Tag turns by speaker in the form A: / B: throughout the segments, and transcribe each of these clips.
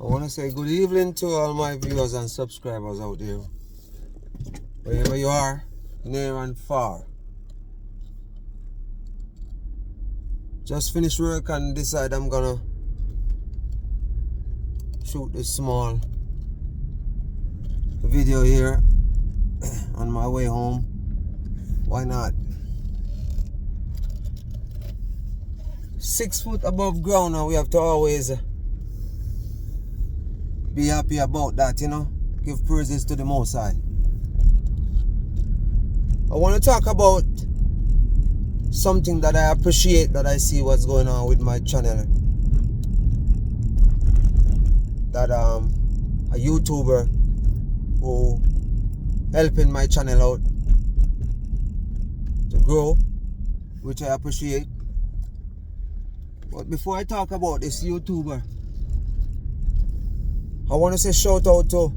A: I want to say good evening to all my viewers and subscribers out there. Wherever you are, near and far. Just finished work and decide I'm gonna shoot this small video here on my way home. Why not? 6 foot above ground, and we have to always be happy about that, you know. Give praises to the Most High. I want to talk about something that I appreciate, that I see what's going on with my channel. That a YouTuber who helping my channel out to grow, which I appreciate. But before I talk about this YouTuber, I want to say shout out to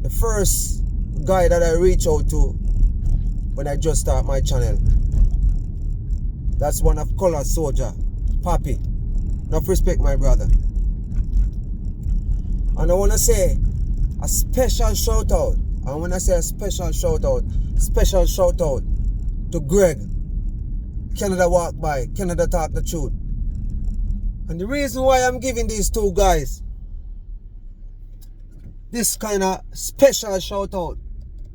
A: the first guy that I reach out to when I just start my channel. That's one of Color Soldier, Papi. Enough respect, my brother. And I want to say a special shout out. And when I say a special shout out to Greg, Canada Walk By, Canada Talk the Truth. And the reason why I'm giving these two guys this kind of special shout out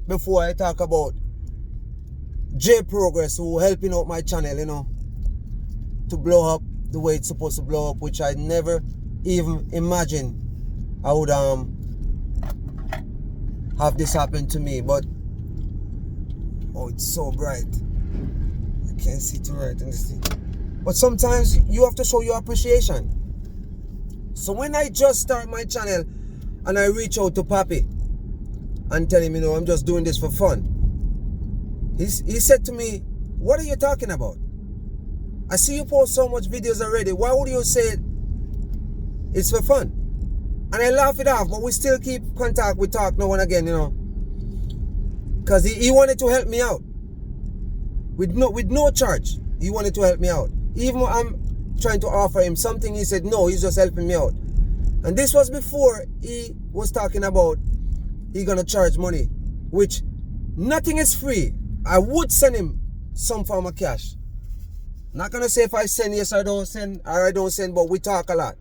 A: before I talk about J Progress, who helping out my channel, you know, to blow up the way it's supposed to blow up, which I never even imagined I would have this happen to me. But oh, it's so bright, I can't see too right in this thing. But sometimes you have to show your appreciation. So when I just start my channel and I reach out to Papi and tell him, you know, I'm just doing this for fun, he said to me, what are you talking about? I see you post so much videos already. Why would you say it's for fun? And I laugh it off, but we still keep contact. We talk now and again, you know, because he wanted to help me out with no charge. He wanted to help me out. Even when I'm trying to offer him something, he said no, he's just helping me out. And this was before he was talking about he gonna charge money, which nothing is free. I would send him some form of cash. Not gonna say if I send yes or I don't send, but we talk a lot.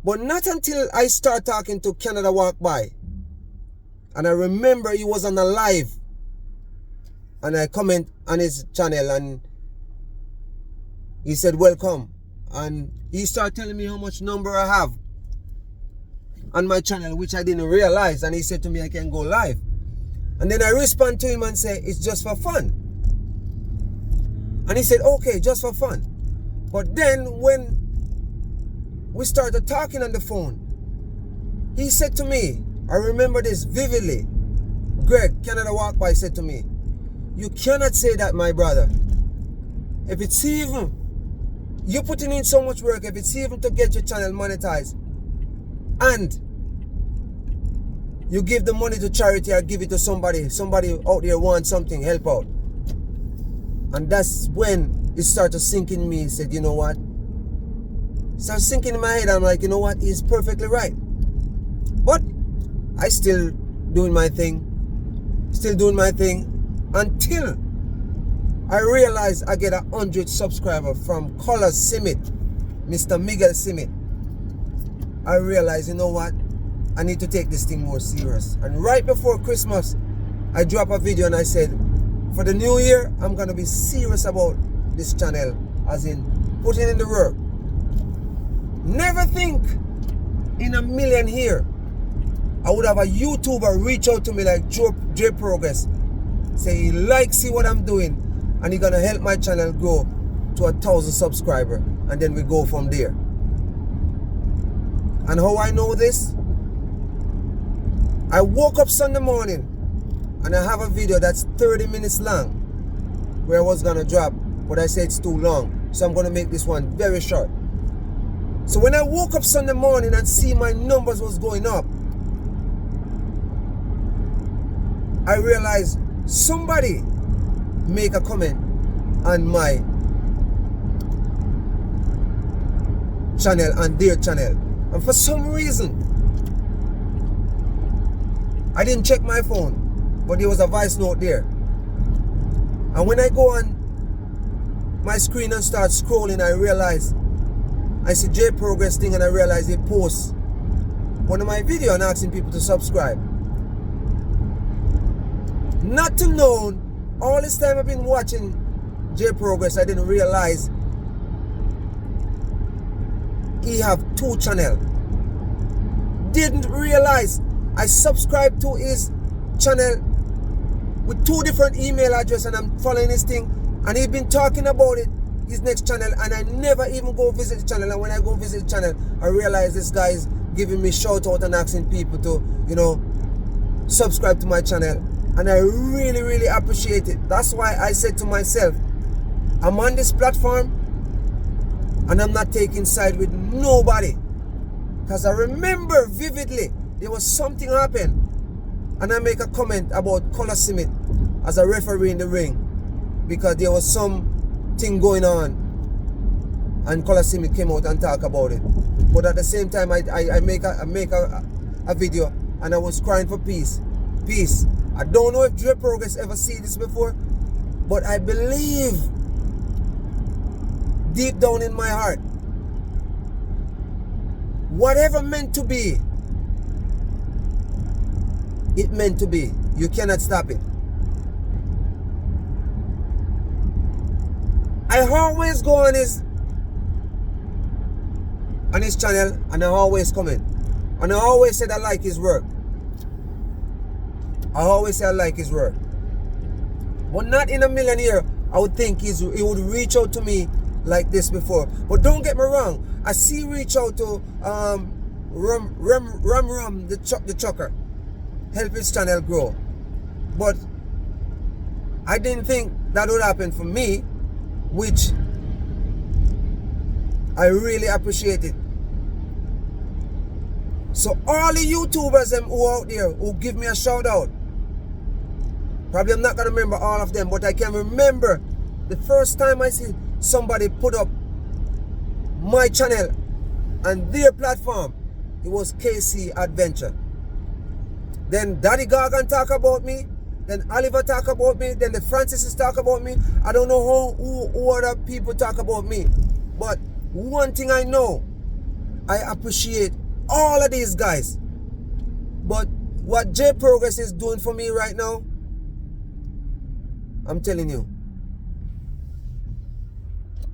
A: But not until I start talking to Canada Walk By, and I remember he was on a live, and I comment on his channel, and he said welcome, and he started telling me how much number I have on my channel, which I didn't realize, and he said to me I can go live. And then I respond to him and say it's just for fun. And he said okay, just for fun. But then when we started talking on the phone, he said to me, I remember this vividly, Greg, Canada Walk By, said to me, you cannot say that, my brother. If it's even, you're putting in so much work, if it's even to get your channel monetized, and you give the money to charity or give it to somebody out there wants something, help out. And that's when it started to sink in me. He said, you know what? It started sinking in my head. I'm like, you know what? He's perfectly right. But I still doing my thing. Until I realized I get 100 subscribers from Color Simit, Mr. Miguel Simit. I realized, you know what? I need to take this thing more serious. And right before Christmas, I dropped a video and I said, for the new year, I'm going to be serious about this channel, as in putting in the work. Never think in a million here I would have a YouTuber reach out to me like J Progress, say he likes what I'm doing and he's going to help my channel grow to 1,000 subscribers, and then we go from there. And how I know this? I woke up Sunday morning and I have a video that's 30 minutes long where I was gonna drop, but I said it's too long, so I'm gonna make this one very short. So when I woke up Sunday morning and see my numbers was going up, I realized somebody make a comment on my channel and their channel. And for some reason, I didn't check my phone, but there was a voice note there. And when I go on my screen and start scrolling, I realize I see J Progress thing, and I realize he posts one of my videos and asking people to subscribe. Not to know, all this time I've been watching J Progress, I didn't realize he have 2 channels. Didn't realize I subscribed to his channel with 2 different email addresses, and I'm following his thing, and he's been talking about it, his next channel, and I never even go visit the channel. And when I go visit the channel, I realize this guy is giving me shout out and asking people to, you know, subscribe to my channel. And I really, really appreciate it. That's why I said to myself, I'm on this platform and I'm not taking side with nobody. Because I remember vividly there was something happened, and I make a comment about Color Smith as a referee in the ring, because there was something going on and Color Smith came out and talk about it. But at the same time, I make a video, and I was crying for peace. Peace. I don't know if J Progress ever see this before, but I believe deep down in my heart, whatever meant to be, it meant to be. You cannot stop it. I always go on his channel, and I always comment, and I always said I like his work. I always say I like his work. But not in a million years I would think he would reach out to me like this before. But don't get me wrong, I see reach out to Rum the Chucker, help his channel grow. But I didn't think that would happen for me, which I really appreciate it. So all the YouTubers who out there who give me a shout out, probably I'm not gonna remember all of them, but I can remember the first time I see somebody put up my channel and their platform, it was KC Adventure. Then Daddy Gargan talk about me, then Oliver talk about me, then the Francises talk about me. I don't know who other people talk about me, but one thing I know, I appreciate all of these guys. But what J Progress is doing for me right now, I'm telling you,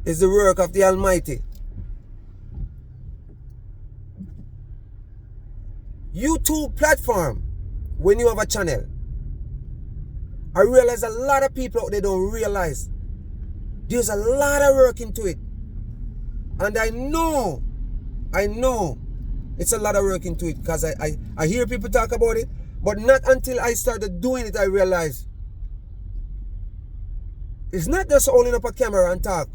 A: is the work of the Almighty. YouTube platform, when you have a channel, I realize a lot of people out there don't realize there's a lot of work into it. And I know it's a lot of work into it, because I hear people talk about it, but not until I started doing it I realized it's not just holding up a camera and talk.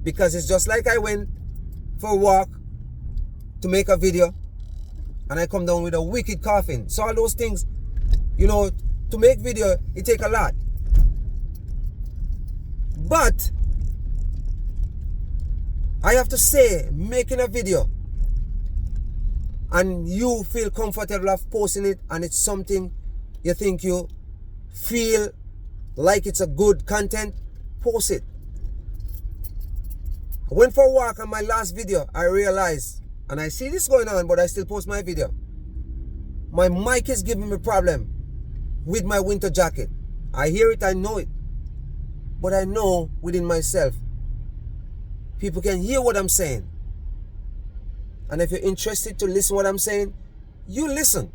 A: Because it's just like I went for a walk to make a video, and I come down with a wicked coughing. So all those things, you know, to make video, it take a lot. But I have to say, making a video and you feel comfortable of posting it, and it's something you think you feel like it's a good content, post it. I went for a walk on my last video. I realized, and I see this going on, but I still post my video. My mic is giving me problem with my winter jacket. I hear it, I know it. But I know within myself, people can hear what I'm saying. And if you're interested to listen to what I'm saying, you listen.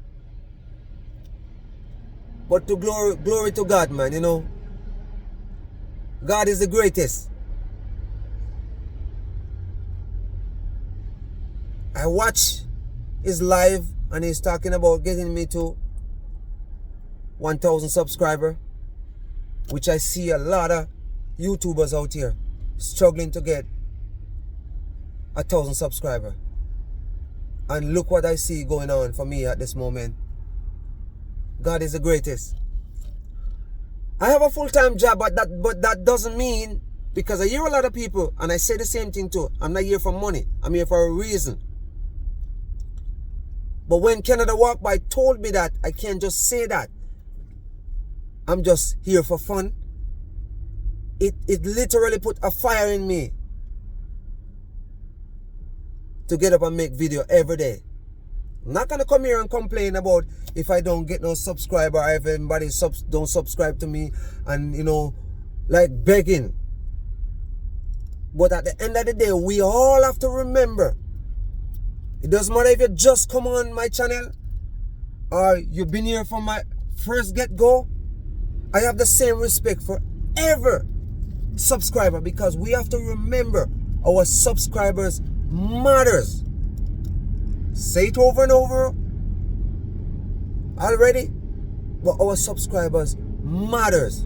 A: But to glory to God, man, you know. God is the greatest. I watch his live, and he's talking about getting me to 1,000 subscribers, which I see a lot of YouTubers out here struggling to get 1,000 subscribers. And look what I see going on for me at this moment. God is the greatest. I have a full-time job, but that doesn't mean Because I hear a lot of people, and I say the same thing too. I'm not here for money. I'm here for a reason. But when Canada Walk By told me that, I can't just say that. I'm just here for fun. It literally put a fire in me to get up and make video every day. I'm not gonna come here and complain about if I don't get no subscriber, or if anybody don't subscribe to me, and you know, like begging. But at the end of the day, we all have to remember, it doesn't matter if you just come on my channel or you've been here from my first get-go. I have the same respect for every subscriber, because we have to remember our subscribers matters. Say it over and over already, but our subscribers matters.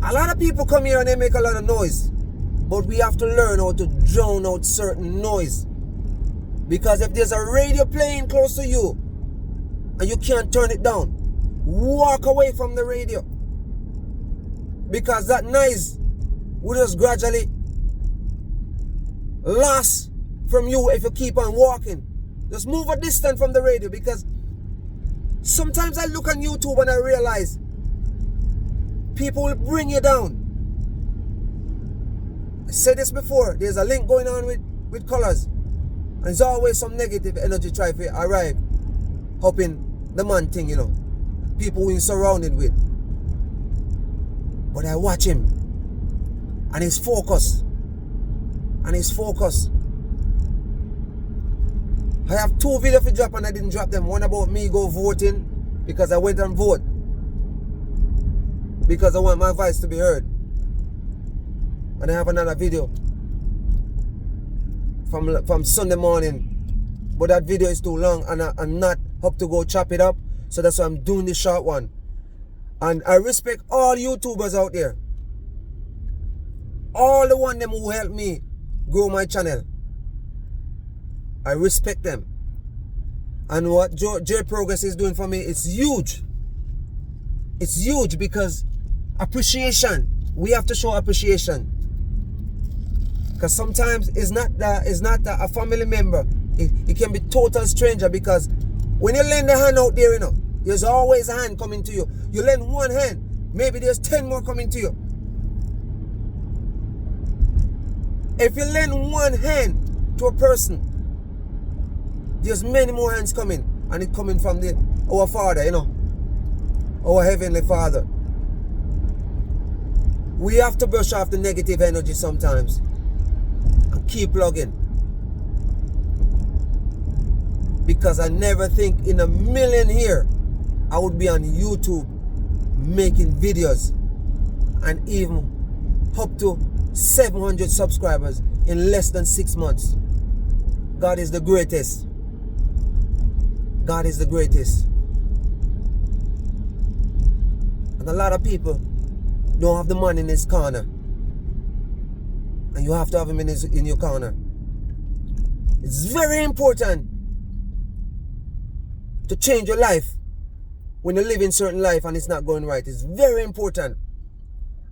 A: A lot of people come here and they make a lot of noise, but we have to learn how to drown out certain noise. Because if there's a radio playing close to you and you can't turn it down, walk away from the radio, because that noise will just gradually lost from you if you keep on walking. Just move a distance from the radio, because sometimes I look on YouTube and I realize people will bring you down. I said this before, there's a link going on with colors, and there's always some negative energy try to arrive up in the man thing, you know, people we're surrounded with. But I watch him, and he's focused. And his focus. I have 2 videos to drop and I didn't drop them. One about me go voting, because I went and vote, because I want my voice to be heard. And I have another video from Sunday morning, but that video is too long and I'm not up to go chop it up, so that's why I'm doing the short one. And I respect all YouTubers out there, all the one them who helped me grow my channel. I respect them. And what J Progress is doing for me, it's huge. It's huge, because appreciation. We have to show appreciation. Because sometimes it's not a family member. It can be total stranger, because when you lend a hand out there, you know, there's always a hand coming to you. You lend one hand, maybe there's 10 more coming to you. If you lend one hand to a person, there's many more hands coming, and it's coming from our Father, you know, our Heavenly Father. We have to brush off the negative energy sometimes and keep plugging. Because I never think in a million years I would be on YouTube making videos and even up to 700 subscribers in less than 6 months. God is the greatest. God is the greatest. And a lot of people don't have the man in his corner, and you have to have him in your corner. It's very important to change your life when you live in certain life and it's not going right. It's very important,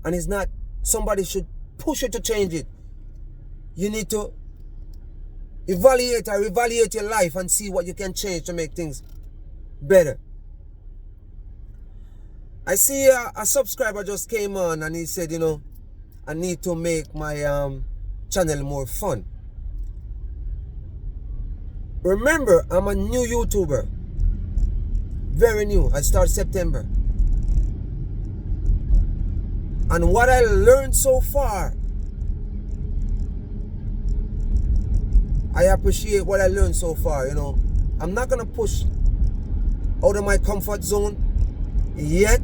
A: and it's not somebody should push you to change it. You need to evaluate your life and see what you can change to make things better. I see a subscriber just came on and he said, you know, I need to make my channel more fun. Remember, I'm a new YouTuber. Very new. I started September. And what I learned so far, I appreciate what I learned so far, you know. I'm not going to push out of my comfort zone yet.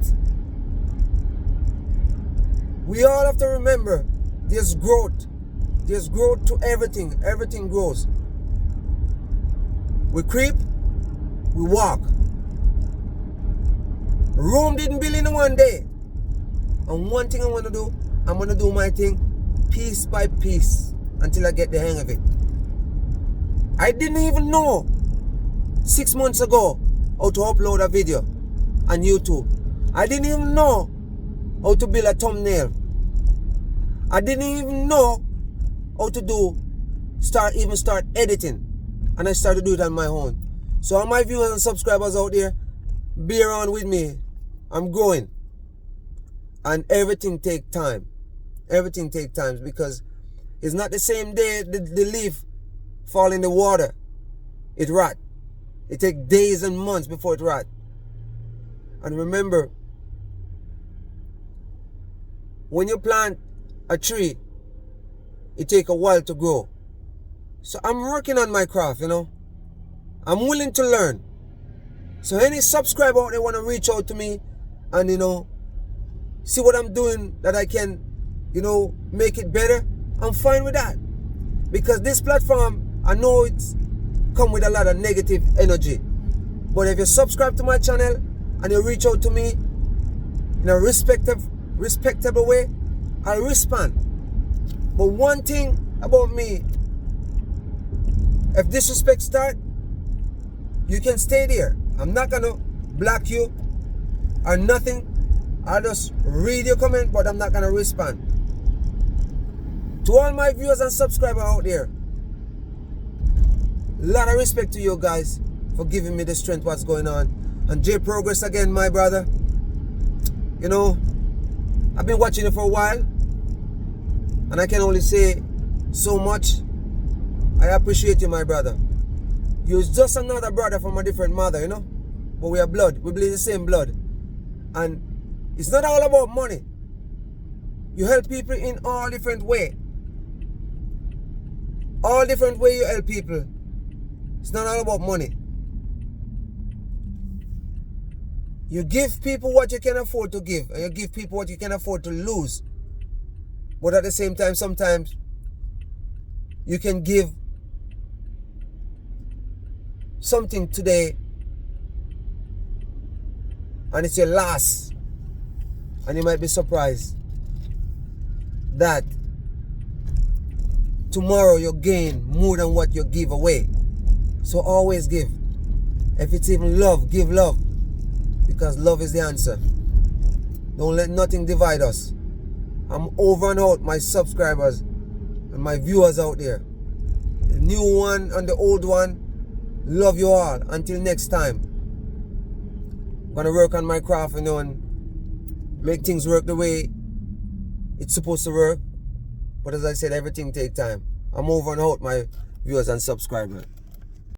A: We all have to remember there's growth. There's growth to everything. Everything grows. We creep, we walk. Rome didn't build in one day. And one thing I want to do, I'm going to do my thing piece by piece until I get the hang of it. I didn't even know 6 months ago how to upload a video on YouTube. I didn't even know how to build a thumbnail. I didn't even know how to start editing. And I started to do it on my own. So all my viewers and subscribers out there, bear on with me. I'm growing. And everything take time. Everything take time because it's not the same day the leaf fall in the water. It rot. It take days and months before it rot. And remember, when you plant a tree, it take a while to grow. So I'm working on my craft, you know. I'm willing to learn. So any subscriber out there want to reach out to me and, you know, see what I'm doing that I can, you know, make it better, I'm fine with that. Because this platform, I know it's come with a lot of negative energy. But if you subscribe to my channel and you reach out to me in a respectable way, I'll respond. But one thing about me, if disrespect start, you can stay there. I'm not gonna block you or nothing. I'll just read your comment, but I'm not gonna respond. To all my viewers and subscribers out there, a lot of respect to you guys for giving me the strength what's going on. And J Progress again, my brother. You know, I've been watching you for a while, and I can only say so much. I appreciate you, my brother. You're just another brother from a different mother, you know. But we are blood. We bleed the same blood. And it's not all about money. You help people in all different ways. All different ways you help people. It's not all about money. You give people what you can afford to give. And you give people what you can afford to lose. But at the same time, sometimes you can give something today and it's your last, and you might be surprised that tomorrow you gain more than what you give away. So always give. If it's even love, give love, because love is the answer. Don't let nothing divide us. I'm over and out, my subscribers and my viewers out there, the new one and the old one. Love you all. Until next time. I'm gonna work on my craft, you know, and make things work the way it's supposed to work. But as I said, everything takes time. I'm over and out, my viewers and subscribers.